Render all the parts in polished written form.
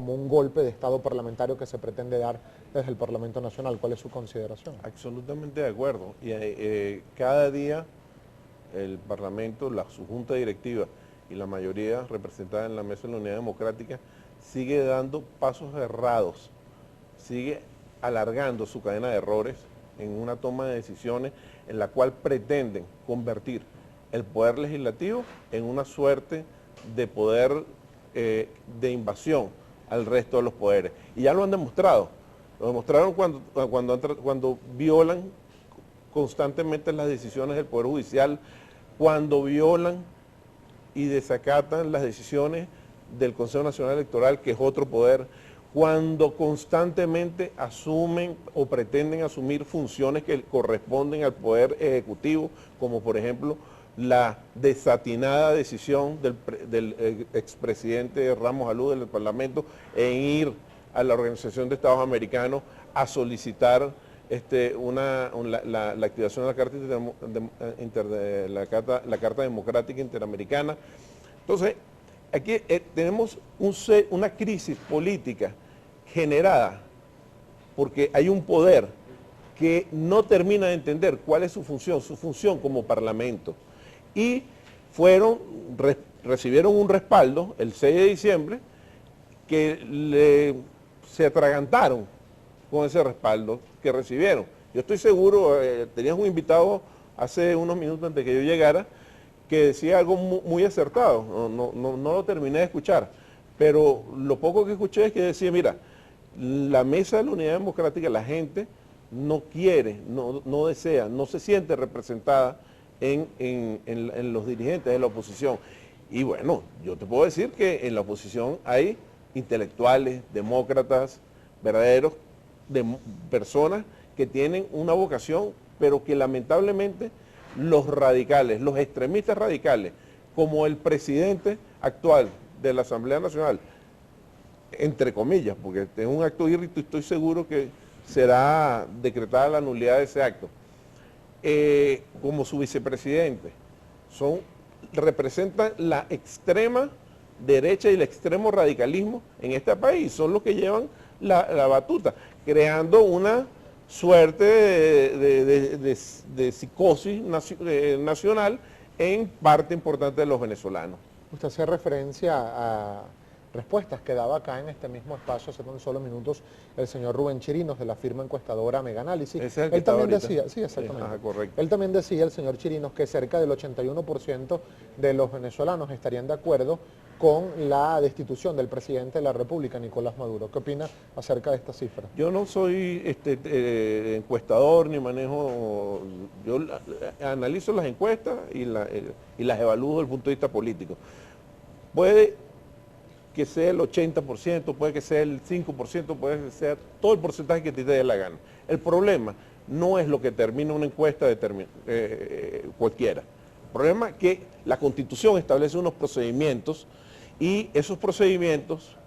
como un golpe de Estado parlamentario que se pretende dar desde el Parlamento Nacional. ¿Cuál es su consideración? Absolutamente de acuerdo. Y cada día el Parlamento, su junta directiva y la mayoría representada en la Mesa de la Unidad Democrática sigue dando pasos errados, sigue alargando su cadena de errores en una toma de decisiones en la cual pretenden convertir el poder legislativo en una suerte de poder de invasión al resto de los poderes. Y ya lo han demostrado. Lo demostraron cuando violan constantemente las decisiones del Poder Judicial, cuando violan y desacatan las decisiones del Consejo Nacional Electoral, que es otro poder, cuando constantemente asumen o pretenden asumir funciones que corresponden al Poder Ejecutivo, como por ejemplo la desatinada decisión del expresidente Ramos Alú del Parlamento en ir a la Organización de Estados Americanos a solicitar la activación de la Carta Democrática Interamericana. Entonces, aquí tenemos una crisis política generada porque hay un poder que no termina de entender cuál es su función como Parlamento. Y recibieron un respaldo el 6 de diciembre que se atragantaron con ese respaldo que recibieron. Yo estoy seguro, tenías un invitado hace unos minutos antes de que yo llegara, que decía algo muy acertado, no lo terminé de escuchar, pero lo poco que escuché es que decía, mira, la Mesa de la Unidad Democrática, la gente no quiere, no desea, no se siente representada en los dirigentes de la oposición. Y bueno, yo te puedo decir que en la oposición hay intelectuales, demócratas, verdaderos, personas que tienen una vocación, pero que lamentablemente los radicales, los extremistas radicales, como el presidente actual de la Asamblea Nacional, entre comillas, porque es un acto írrito y estoy seguro que será decretada la nulidad de ese acto, como su vicepresidente, representan la extrema derecha y el extremo radicalismo en este país, son los que llevan la batuta, creando una suerte de psicosis nacional en parte importante de los venezolanos. Usted hace referencia a respuestas que daba acá en este mismo espacio hace tan solo minutos el señor Rubén Chirinos de la firma encuestadora Mega Análisis. Ese es el que Él también ahorita decía, sí, exactamente. Ajá, correcto. Él también decía, el señor Chirinos, que cerca del 81% de los venezolanos estarían de acuerdo con la destitución del presidente de la República, Nicolás Maduro. ¿Qué opina acerca de esta cifra? Yo no soy encuestador ni manejo, yo analizo las encuestas y las evalúo desde el punto de vista político. Puede que sea el 80%, puede que sea el 5%, puede que sea todo el porcentaje que te dé la gana. El problema no es lo que termina una encuesta cualquiera. El problema es que la Constitución establece unos procedimientos y esos procedimientos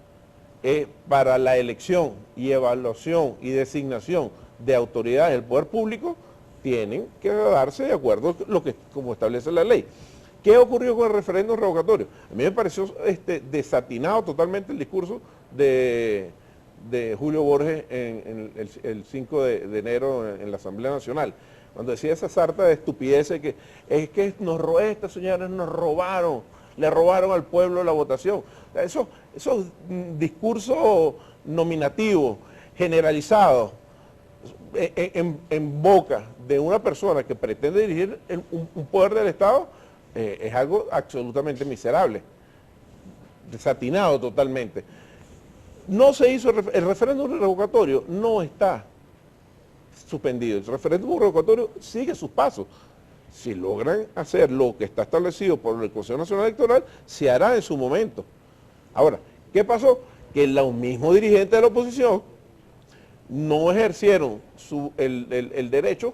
para la elección y evaluación y designación de autoridades del poder público tienen que darse de acuerdo a como establece la ley. ¿Qué ocurrió con el referéndum revocatorio? A mí me pareció desatinado totalmente el discurso de Julio Borges el 5 de enero en la Asamblea Nacional, cuando decía esa sarta de estupideces que es que estas señoras nos robaron, le robaron al pueblo la votación. Esos discursos nominativos, generalizados, en boca de una persona que pretende dirigir un poder del Estado, es algo absolutamente miserable, desatinado totalmente. No se hizo, el referéndum revocatorio no está suspendido, el referéndum revocatorio sigue sus pasos. Si logran hacer lo que está establecido por el Consejo Nacional Electoral, se hará en su momento. Ahora, ¿qué pasó? Que los mismos dirigentes de la oposición no ejercieron el derecho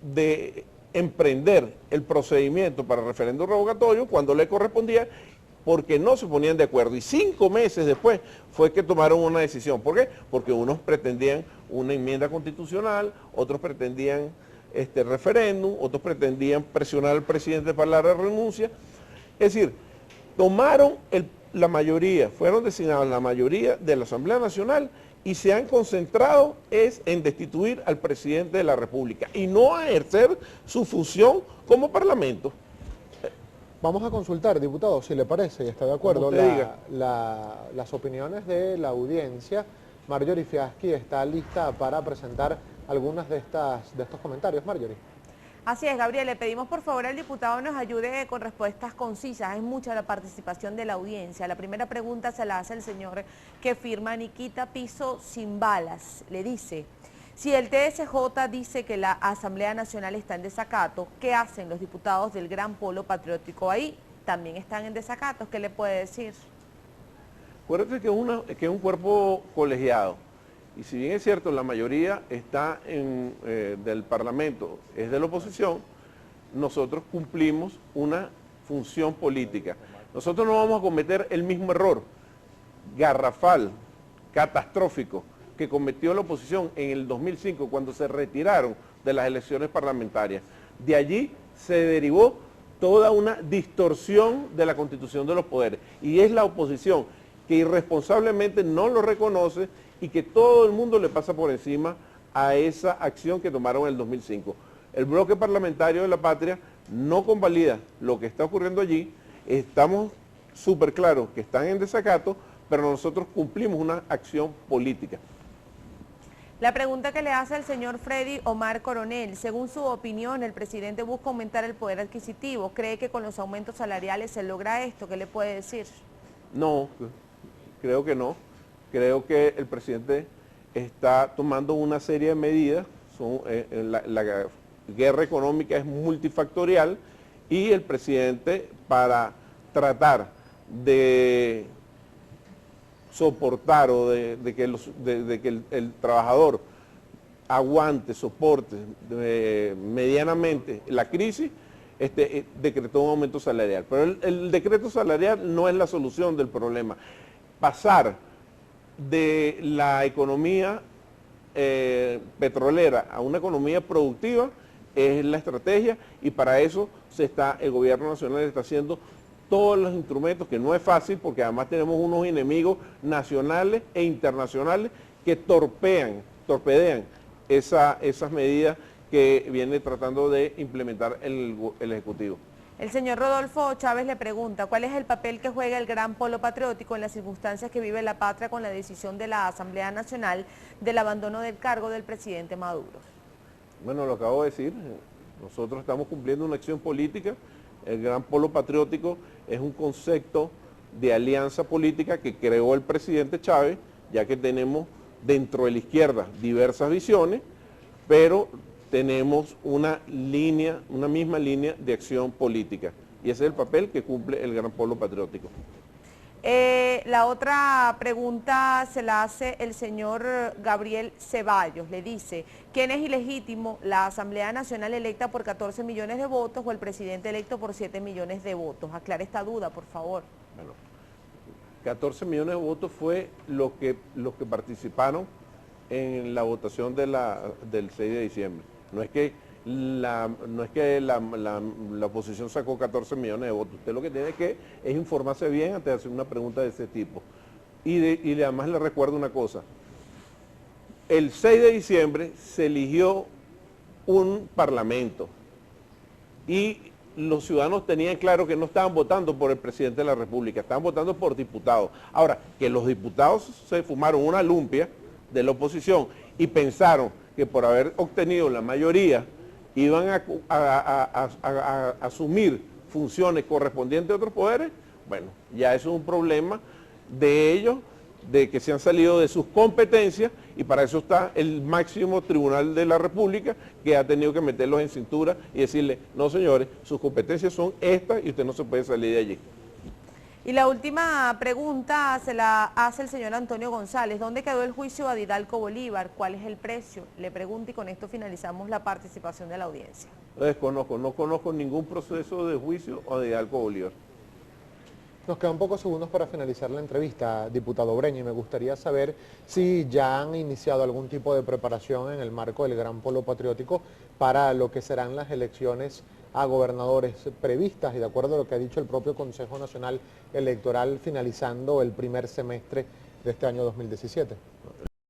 de emprender el procedimiento para el referéndum revocatorio cuando le correspondía, porque no se ponían de acuerdo. Y 5 meses después fue que tomaron una decisión. ¿Por qué? Porque unos pretendían una enmienda constitucional, otros pretendían referéndum, otros pretendían presionar al presidente para la renuncia. Es decir, tomaron la mayoría, fueron designados la mayoría de la Asamblea Nacional y se han concentrado en destituir al presidente de la República y no a ejercer su función como Parlamento. Vamos a consultar, diputado, si le parece y está de acuerdo, las opiniones de la audiencia. Marjorie Fiaschi está lista para presentar algunas de estos comentarios. Marjorie. Así es, Gabriel, le pedimos por favor al diputado nos ayude con respuestas concisas. Es mucha la participación de la audiencia. La primera pregunta se la hace el señor que firma Niquita Piso Sin Balas. Le dice, si el TSJ dice que la Asamblea Nacional está en desacato, ¿qué hacen los diputados del Gran Polo Patriótico ahí? ¿También están en desacato? ¿Qué le puede decir? Acuérdate que es un cuerpo colegiado. Y si bien es cierto, la mayoría está del Parlamento, es de la oposición, nosotros cumplimos una función política. Nosotros no vamos a cometer el mismo error garrafal, catastrófico, que cometió la oposición en el 2005 cuando se retiraron de las elecciones parlamentarias. De allí se derivó toda una distorsión de la constitución de los poderes. Y es la oposición que irresponsablemente no lo reconoce y que todo el mundo le pasa por encima a esa acción que tomaron en el 2005. El bloque parlamentario de la patria no convalida lo que está ocurriendo allí, estamos súper claros que están en desacato, pero nosotros cumplimos una acción política. La pregunta que le hace el señor Freddy Omar Coronel, según su opinión, el presidente busca aumentar el poder adquisitivo, ¿cree que con los aumentos salariales se logra esto? ¿Qué le puede decir? No, creo que no. Creo que el presidente está tomando una serie de medidas, la guerra económica es multifactorial y el presidente para tratar de soportar o de que el trabajador aguante, soporte medianamente la crisis, decretó un aumento salarial. Pero el decreto salarial no es la solución del problema. Pasar de la economía petrolera a una economía productiva es la estrategia y para eso el gobierno nacional está haciendo todos los instrumentos, que no es fácil porque además tenemos unos enemigos nacionales e internacionales que torpedean esas medidas que viene tratando de implementar el Ejecutivo. El señor Rodolfo Chávez le pregunta, ¿cuál es el papel que juega el Gran Polo Patriótico en las circunstancias que vive la patria con la decisión de la Asamblea Nacional del abandono del cargo del presidente Maduro? Bueno, lo acabo de decir, nosotros estamos cumpliendo una acción política, el Gran Polo Patriótico es un concepto de alianza política que creó el presidente Chávez, ya que tenemos dentro de la izquierda diversas visiones, pero tenemos una misma línea de acción política. Y ese es el papel que cumple el Gran Polo Patriótico. La otra pregunta se la hace el señor Gabriel Ceballos. Le dice, ¿quién es ilegítimo, la Asamblea Nacional electa por 14 millones de votos o el presidente electo por 7 millones de votos? Aclare esta duda, por favor. Bueno, 14 millones de votos fue los que participaron en la votación del 6 de diciembre. No es que la oposición sacó 14 millones de votos. Usted lo que tiene que es informarse bien antes de hacer una pregunta de ese tipo. Y además le recuerdo una cosa. El 6 de diciembre se eligió un parlamento y los ciudadanos tenían claro que no estaban votando por el presidente de la República, estaban votando por diputados. Ahora, que los diputados se fumaron una lumpia de la oposición y pensaron que por haber obtenido la mayoría iban a asumir funciones correspondientes a otros poderes, bueno, ya eso es un problema de ellos, de que se han salido de sus competencias y para eso está el máximo tribunal de la República que ha tenido que meterlos en cintura y decirle, no señores, sus competencias son estas y usted no se puede salir de allí. Y la última pregunta se la hace el señor Antonio González. ¿Dónde quedó el juicio a Didalco Bolívar? ¿Cuál es el precio? Le pregunto y con esto finalizamos la participación de la audiencia. No conozco ningún proceso de juicio a Didalco Bolívar. Nos quedan pocos segundos para finalizar la entrevista, diputado Breña, y me gustaría saber si ya han iniciado algún tipo de preparación en el marco del Gran Polo Patriótico para lo que serán las elecciones a gobernadores previstas y de acuerdo a lo que ha dicho el propio Consejo Nacional Electoral finalizando el primer semestre de este año 2017.